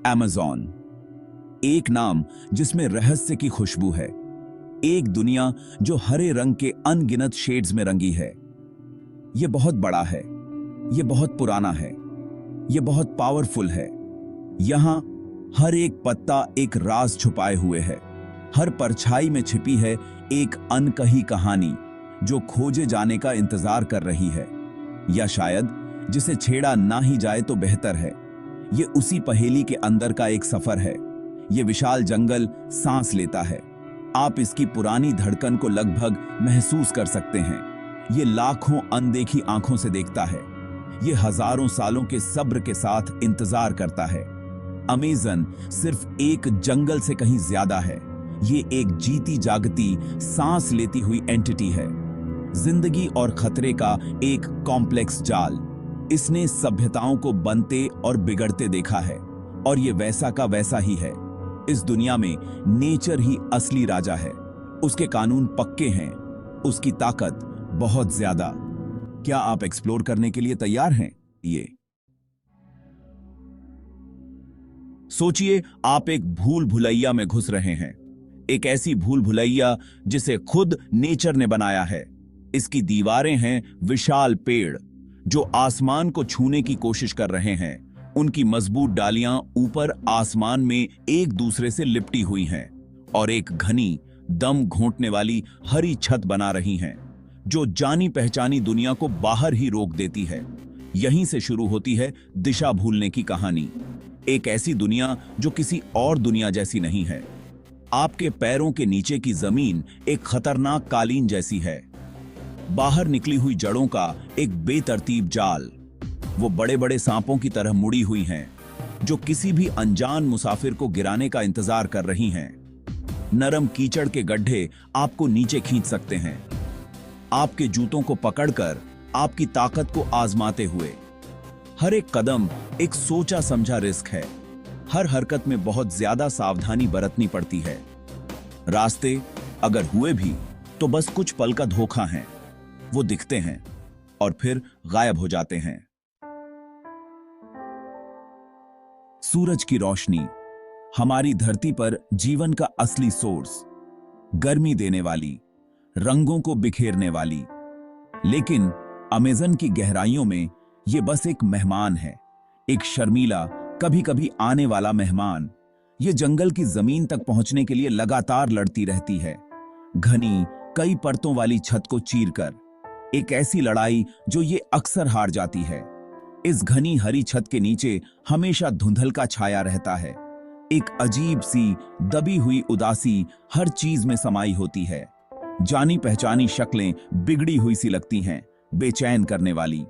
Amazon, एक नाम जिसमें रहस्य की खुशबू है, एक दुनिया जो हरे रंग के अनगिनत शेड्स में रंगी है। ये बहुत बड़ा है, ये बहुत पुराना है, ये बहुत पावरफुल है। यहां हर एक पत्ता एक राज छुपाए हुए है, हर परछाई में छिपी है एक अनकही कहानी जो खोजे जाने का इंतजार कर रही है, या शायद जिसे छेड़ा ना ही जाए तो बेहतर है। ये उसी पहेली के अंदर का एक सफर है। ये विशाल जंगल सांस लेता है, आप इसकी पुरानी धड़कन को लगभग महसूस कर सकते हैं। ये लाखों अनदेखी आंखों से देखता है, ये हजारों सालों के सब्र के साथ इंतजार करता है। अमेज़न सिर्फ एक जंगल से कहीं ज्यादा है, ये एक जीती जागती सांस लेती हुई एंटिटी है, जिंदगी और खतरे का एक कॉम्प्लेक्स जाल। इसने सभ्यताओं को बनते और बिगड़ते देखा है, और ये वैसा का वैसा ही है। इस दुनिया में नेचर ही असली राजा है, उसके कानून पक्के हैं, उसकी ताकत बहुत ज्यादा। क्या आप एक्सप्लोर करने के लिए तैयार हैं? ये सोचिए, आप एक भूल भुलैया में घुस रहे हैं, एक ऐसी भूल भुलैया जिसे खुद नेचर ने बनाया है। इसकी दीवारें हैं विशाल पेड़ जो आसमान को छूने की कोशिश कर रहे हैं। उनकी मजबूत डालियां ऊपर आसमान में एक दूसरे से लिपटी हुई हैं, और एक घनी दम घोंटने वाली हरी छत बना रही हैं जो जानी पहचानी दुनिया को बाहर ही रोक देती है। यहीं से शुरू होती है दिशा भूलने की कहानी। एक ऐसी दुनिया जो किसी और दुनिया जैसी नहीं है। आपके पैरों के नीचे की जमीन एक खतरनाक कालीन जैसी है, बाहर निकली हुई जड़ों का एक बेतरतीब जाल। वो बड़े बड़े सांपों की तरह मुड़ी हुई हैं, जो किसी भी अनजान मुसाफिर को गिराने का इंतजार कर रही हैं। नरम कीचड़ के गड्ढे आपको नीचे खींच सकते हैं, आपके जूतों को पकड़कर आपकी ताकत को आजमाते हुए। हर एक कदम एक सोचा समझा रिस्क है, हर हरकत में बहुत ज्यादा सावधानी बरतनी पड़ती है। रास्ते अगर हुए भी तो बस कुछ पल का धोखा है, वो दिखते हैं और फिर गायब हो जाते हैं। सूरज की रोशनी, हमारी धरती पर जीवन का असली सोर्स, गर्मी देने वाली, रंगों को बिखेरने वाली। लेकिन अमेज़न की गहराइयों में ये बस एक मेहमान है, एक शर्मीला, कभी कभी आने वाला मेहमान। ये जंगल की जमीन तक पहुंचने के लिए लगातार लड़ती रहती है, घनी कई परतों वाली छत को चीरकर। एक ऐसी लड़ाई जो ये अक्सर हार जाती है। इस घनी हरी छत के नीचे हमेशा धुंधल का छाया रहता है, एक अजीब सी दबी हुई उदासी हर चीज में समाई होती है। जानी पहचानी शक्लें बिगड़ी हुई सी लगती हैं, बेचैन करने वाली।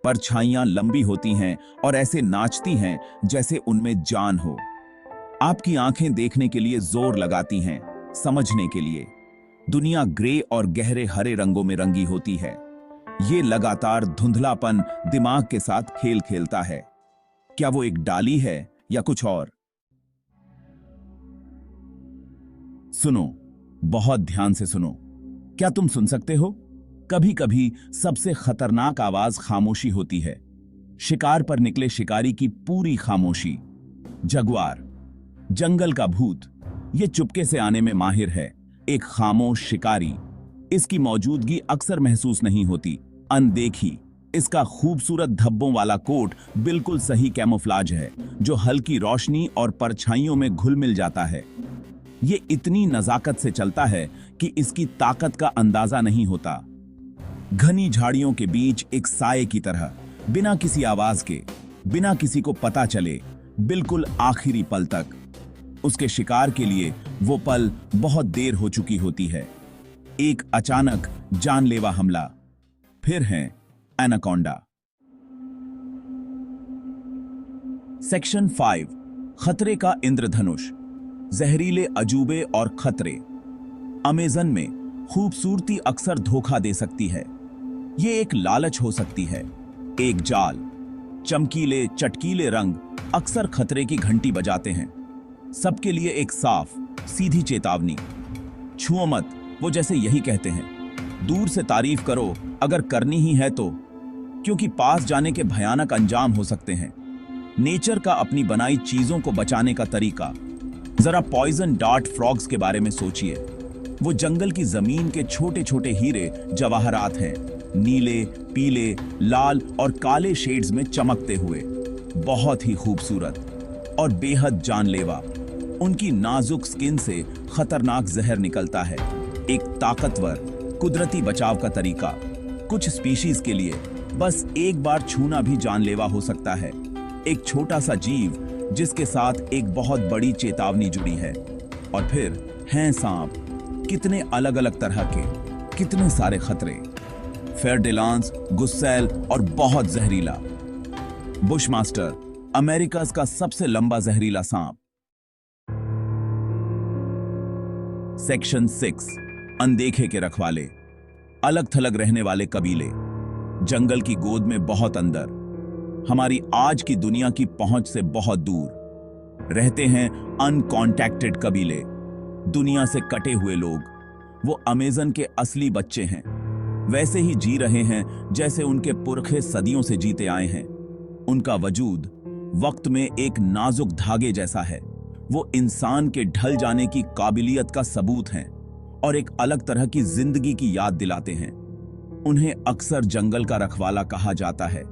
परछाइयां लंबी होती हैं और ऐसे नाचती हैं जैसे उनमें जान हो। आपकी आंखें देखने के लिए जोर लगाती हैं, समझने के लिए। दुनिया ग्रे और गहरे हरे रंगों में रंगी होती है। ये लगातार धुंधलापन दिमाग के साथ खेल खेलता है। क्या वो एक डाली है या कुछ और? सुनो, बहुत ध्यान से सुनो। क्या तुम सुन सकते हो? कभी कभी सबसे खतरनाक आवाज खामोशी होती है, शिकार पर निकले शिकारी की पूरी खामोशी। जगुआर, जंगल का भूत, ये चुपके से आने में माहिर है, एक खामोश शिकारी। इसकी मौजूदगी अक्सर महसूस नहीं होती, अनदेखी। इसका खूबसूरत धब्बों वाला कोट बिल्कुल सही कैमोफ्लाज है, जो हल्की रोशनी और परछाइयों में घुल मिल जाता है। ये इतनी नजाकत से चलता है कि इसकी ताकत का अंदाजा नहीं होता। घनी झाड़ियों के बीच एक साये की तरह, बिना किसी आवाज के, बिना किसी को पता चले, बिल्कुल आखिरी पल तक। उसके शिकार के लिए वो पल बहुत देर हो चुकी होती है। एक अचानक जानलेवा हमला। फिर है एनाकोंडा। सेक्शन 5, खतरे का इंद्रधनुष, जहरीले अजूबे और खतरे। अमेज़न में खूबसूरती अक्सर धोखा दे सकती है। ये एक लालच हो सकती है, एक जाल। चमकीले चटकीले रंग अक्सर खतरे की घंटी बजाते हैं, सबके लिए एक साफ सीधी चेतावनी। छुओ मत, वो जैसे यही कहते हैं। दूर से तारीफ करो अगर करनी ही है तो, क्योंकि पास जाने के भयानक अंजाम हो सकते हैं। नेचर का अपनी बनाई चीजों को बचाने का तरीका। जरा पॉइजन डार्ट फ्रॉग्स के बारे में सोचिए। वो जंगल की जमीन के छोटे छोटे हीरे जवाहरात हैं, नीले, पीले, लाल और काले शेड्स में चमकते हुए, बहुत ही खूबसूरत और बेहद जानलेवा। उनकी नाजुक स्किन से खतरनाक जहर निकलता है। एक ताकतवर कुदरती बचाव का तरीका। कुछ स्पीशीज के लिए बस एक बार छूना भी जानलेवा हो सकता है। एक छोटा सा जीव जिसके साथ एक बहुत बड़ी चेतावनी जुड़ी है। और फिर हैं सांप, कितने अलग अलग तरह के, कितने सारे खतरे। फेयर डेलांस, गुस्सैल और बहुत जहरीला। बुशमास्टर, अमेरिका का सबसे लंबा जहरीला सांप। सेक्शन 6, अनदेखे के रखवाले। अलग थलग रहने वाले कबीले, जंगल की गोद में बहुत अंदर, हमारी आज की दुनिया की पहुंच से बहुत दूर रहते हैं अनकॉन्टैक्टेड कबीले। दुनिया से कटे हुए लोग, वो अमेज़न के असली बच्चे हैं। वैसे ही जी रहे हैं जैसे उनके पुरखे सदियों से जीते आए हैं। उनका वजूद वक्त में एक नाजुक धागे जैसा है। वो इंसान के ढल जाने की काबिलियत का सबूत हैं और एक अलग तरह की जिंदगी की याद दिलाते हैं। उन्हें अक्सर जंगल का रखवाला कहा जाता है।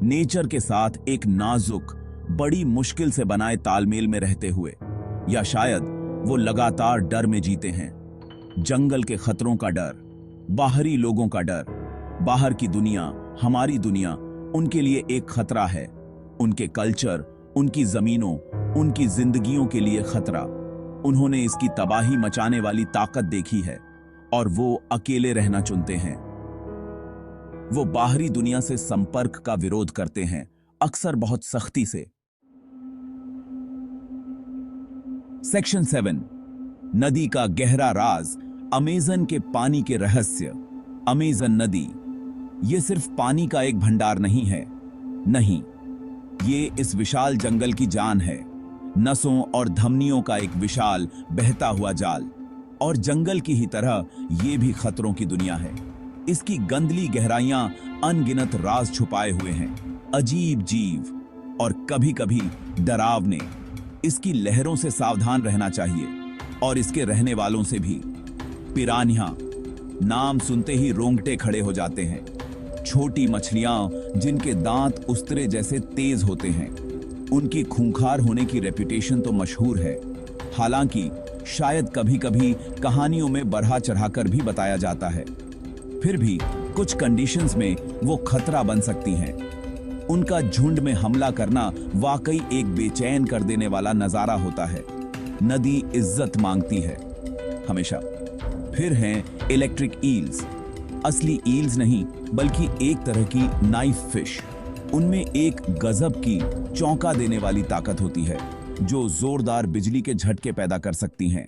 नेचर के साथ एक नाजुक, बड़ी मुश्किल से बनाए तालमेल में रहते हुए, या शायद वो लगातार डर में जीते हैं। जंगल के खतरों का डर, बाहरी लोगों का डर। बाहर की दुनिया, हमारी दुनिया उनके लिए एक खतरा है। उनके कल्चर, उनकी जमीनों, उनकी जिंदगियों के लिए खतरा। उन्होंने इसकी तबाही मचाने वाली ताकत देखी है और वो अकेले रहना चुनते हैं। वो बाहरी दुनिया से संपर्क का विरोध करते हैं, अक्सर बहुत सख्ती से। सेक्शन 7, नदी का गहरा राज, अमेज़न के पानी के रहस्य। अमेज़न नदी ये सिर्फ पानी का एक भंडार नहीं है, नहीं, ये इस विशाल जंगल की जान है। नसों और धमनियों का एक विशाल बहता हुआ जाल। और जंगल की ही तरह ये भी खतरों की दुनिया है। इसकी गंदली गहराइयां अनगिनत राज छुपाए हुए हैं, अजीब जीव और कभी कभी डरावने। इसकी लहरों से सावधान रहना चाहिए और इसके रहने वालों से भी। पिरान्हा, नाम सुनते ही रोंगटे खड़े हो जाते हैं। छोटी मछलियां जिनके दांत उस्तरे जैसे तेज होते हैं। उनकी खूंखार होने की रेपुटेशन तो मशहूर है। हालांकि शायद कभी कभी कहानियों में बढ़ा चढ़ाकर भी बताया जाता है। फिर भी कुछ कंडीशंस में वो खतरा बन सकती हैं। उनका झुंड में हमला करना वाकई एक बेचैन कर देने वाला नजारा होता है। नदी इज्जत मांगती है हमेशा। फिर हैं इलेक्ट्रिक ईल्स। असली ईल्स नहीं, बल्कि एक तरह की नाइफ फिश। उनमें एक गजब की चौंका देने वाली ताकत होती है जो जोरदार बिजली के झटके पैदा कर सकती हैं।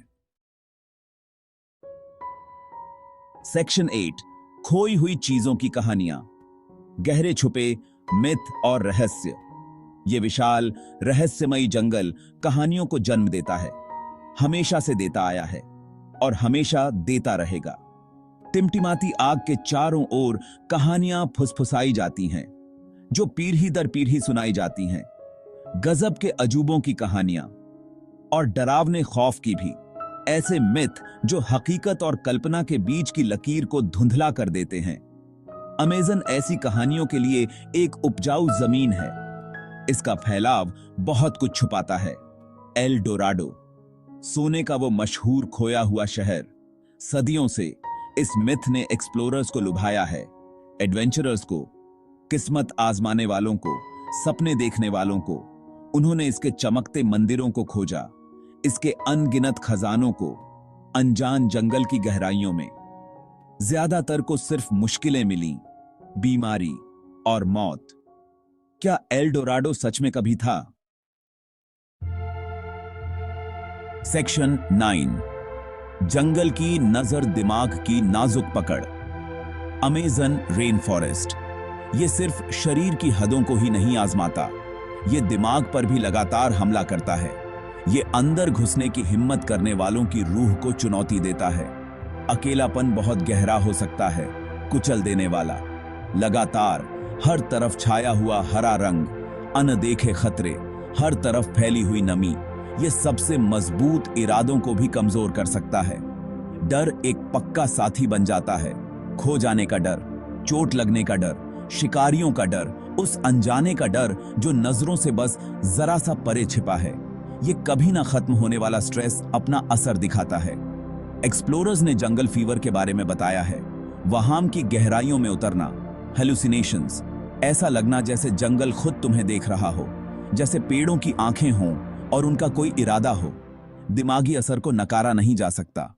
सेक्शन 8, खोई हुई चीजों की कहानियां। गहरे छुपे मिथ और रहस्य। ये विशाल रहस्यमयी जंगल कहानियों को जन्म देता है, हमेशा से देता आया है और हमेशा देता रहेगा। टिमटिमाती आग के चारों ओर कहानियां फुसफुसाई जाती हैं, जो पीढ़ी दर पीढ़ी सुनाई जाती हैं। गजब के अजूबों की कहानियां और डरावने खौफ की भी। ऐसे मिथ जो हकीकत और कल्पना के बीच की लकीर को धुंधला कर देते हैं। अमेज़न ऐसी कहानियों के लिए एक उपजाऊ जमीन है। इसका फैलाव बहुत कुछ छुपाता है। एल डोराडो, सोने का वो मशहूर खोया हुआ शहर। सदियों से इस मिथ ने एक्सप्लोरर्स को लुभाया है, एडवेंचरर्स को, किस्मत आजमाने वालों को, सपने देखने वालों को। उन्होंने इसके चमकते मंदिरों को खोजा, इसके अनगिनत खजानों को, अनजान जंगल की गहराइयों में। ज्यादातर को सिर्फ मुश्किलें मिली, बीमारी और मौत। क्या एल डोराडो सच में कभी था? सेक्शन 9, जंगल की नजर दिमाग की नाजुक पकड़। अमेज़न रेन फॉरेस्ट ये सिर्फ शरीर की हदों को ही नहीं आजमाता, ये दिमाग पर भी लगातार हमला करता है। ये अंदर घुसने की हिम्मत करने वालों की रूह को चुनौती देता है। अकेलापन बहुत गहरा हो सकता है, कुचल देने वाला। लगातार हर तरफ छाया हुआ हरा रंग, अनदेखे खतरे, हर तरफ फैली हुई नमी, ये सबसे मजबूत इरादों को भी कमजोर कर सकता है। डर एक पक्का साथी बन जाता है। खो जाने का डर, चोट लगने का डर, शिकारियों का डर, उस अनजाने का डर जो नजरों से बस जरा सा परे छिपा है। ये कभी ना खत्म होने वाला स्ट्रेस अपना असर दिखाता है। एक्सप्लोरर्स ने जंगल फीवर के बारे में बताया है। वहां की गहराइयों में उतरना, हेलुसिनेशंस, ऐसा लगना जैसे जंगल खुद तुम्हें देख रहा हो, जैसे पेड़ों की आंखें हों और उनका कोई इरादा हो। दिमागी असर को नकारा नहीं जा सकता।